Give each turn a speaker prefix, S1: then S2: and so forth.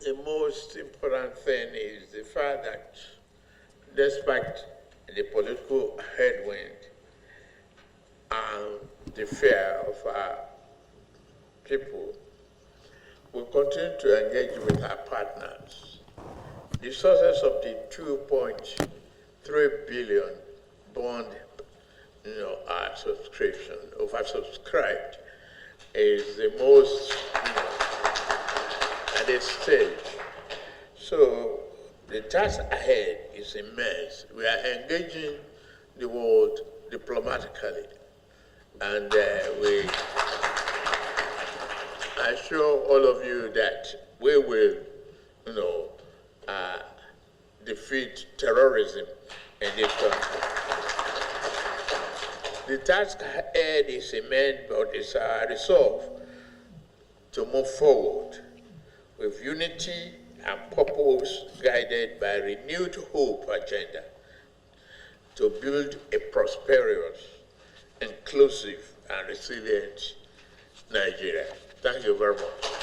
S1: the most important thing is the fact that despite the political headwind and the fear of our people, we continue to engage with our partners. The success of the 2.3 billion bond, subscription, oversubscribed, is the most, at this stage. So the task ahead is immense. We are engaging the world diplomatically, and we assure all of you that we will, defeat terrorism in this country. The task ahead is immense, but it's our resolve to move forward with unity and purpose, guided by renewed hope agenda to build a prosperous, inclusive, and resilient Nigeria. Thank you very much.